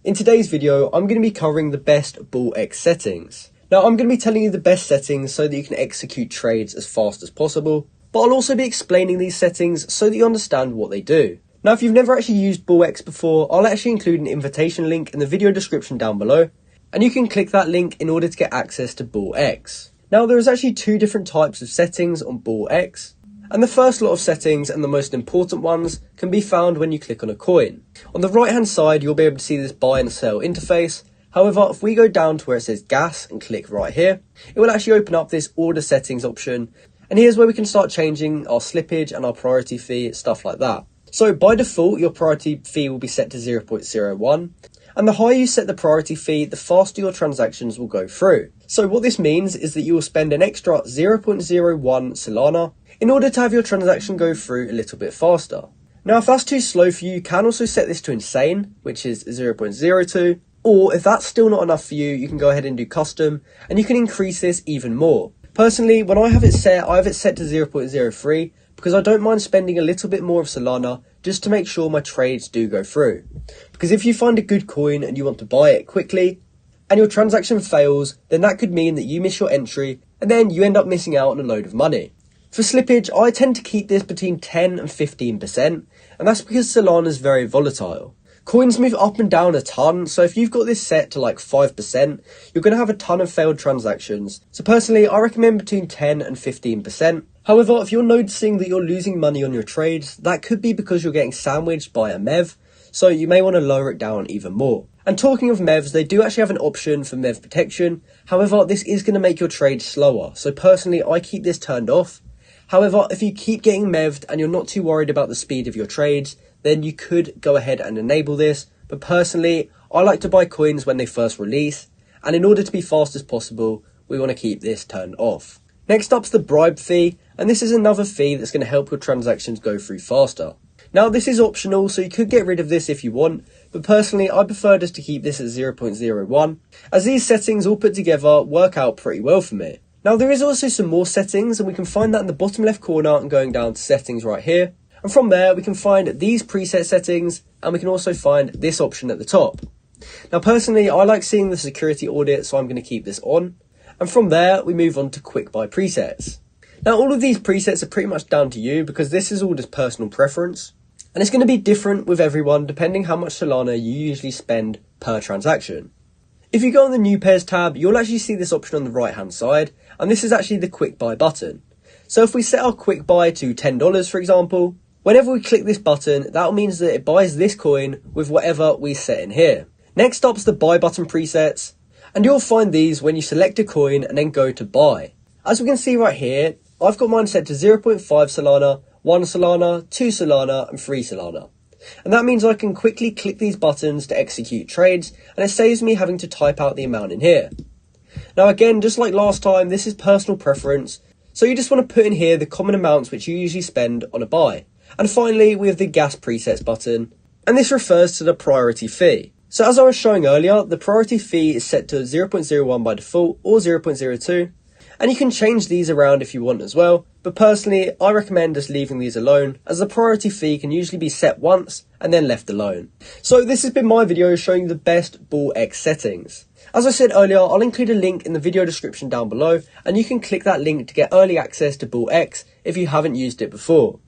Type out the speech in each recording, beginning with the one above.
In today's video, I'm going to be covering the best BullX settings. Now, I'm going to be telling you the best settings so that you can execute trades as fast as possible, but I'll also be explaining these settings so that you understand what they do. Now, if you've never actually used BullX before, I'll actually include an invitation link in the video description down below, and you can click that link in order to get access to BullX. Now, there is actually two different types of settings on BullX. And the first lot of settings and the most important ones can be found when you click on a coin. On the right hand side, you'll be able to see this buy and sell interface. However, if we go down to where it says gas and click right here, it will actually open up this order settings option. And here's where we can start changing our slippage and our priority fee, stuff like that. So by default, your priority fee will be set to 0.01. And the higher you set the priority fee, the faster your transactions will go through. So what this means is that you will spend an extra 0.01 Solana in order to have your transaction go through a little bit faster. Now, if that's too slow for you, you can also set this to insane, which is 0.02. Or if that's still not enough for you, you can go ahead and do custom, and you can increase this even more. Personally, when I have it set to 0.03 because I don't mind spending a little bit more of Solana just to make sure my trades do go through. Because if you find a good coin and you want to buy it quickly, and your transaction fails, then that could mean that you miss your entry, and then you end up missing out on a load of money. For slippage, I tend to keep this between 10 and 15%, and that's because Solana is very volatile. Coins move up and down a ton, so if you've got this set to like 5%, you're going to have a ton of failed transactions. So personally, I recommend between 10 and 15%. However, if you're noticing that you're losing money on your trades, that could be because you're getting sandwiched by a MEV, so you may want to lower it down even more. And talking of MEVs, they do actually have an option for MEV protection. However, this is going to make your trade slower, so personally, I keep this turned off. However, if you keep getting MEV'd and you're not too worried about the speed of your trades, then you could go ahead and enable this. But personally, I like to buy coins when they first release, and in order to be fast as possible, we want to keep this turned off. Next up's the bribe fee, and this is another fee that's going to help your transactions go through faster. Now, this is optional, so you could get rid of this if you want, but personally, I prefer just to keep this at 0.01, as these settings all put together work out pretty well for me. Now, there is also some more settings, and we can find that in the bottom left corner and going down to settings right here. And from there, we can find these preset settings, and we can also find this option at the top. Now, personally, I like seeing the security audit, so I'm going to keep this on. And from there, we move on to quick buy presets. Now, all of these presets are pretty much down to you because this is all just personal preference. And it's going to be different with everyone depending how much Solana you usually spend per transaction. If you go on the new pairs tab, you'll actually see this option on the right hand side, and this is actually the quick buy button. So if we set our quick buy to $10, for example, whenever we click this button, that means that it buys this coin with whatever we set in here. Next up's the buy button presets, and you'll find these when you select a coin and then go to buy. As we can see right here, I've got mine set to 0.5 Solana, 1 Solana, 2 Solana, and 3 Solana. And that means I can quickly click these buttons to execute trades, and it saves me having to type out the amount in here. Now again, just like last time, this is personal preference, so you just want to put in here the common amounts which you usually spend on a buy. And finally, we have the gas presets button, and this refers to the priority fee. So as I was showing earlier, the priority fee is set to 0.01 by default or 0.02, and you can change these around if you want as well, but personally, I recommend just leaving these alone, as the priority fee can usually be set once and then left alone. So this has been my video showing you the best BullX settings. As I said earlier, I'll include a link in the video description down below, and you can click that link to get early access to BullX if you haven't used it before.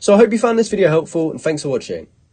So I hope you found this video helpful, and thanks for watching.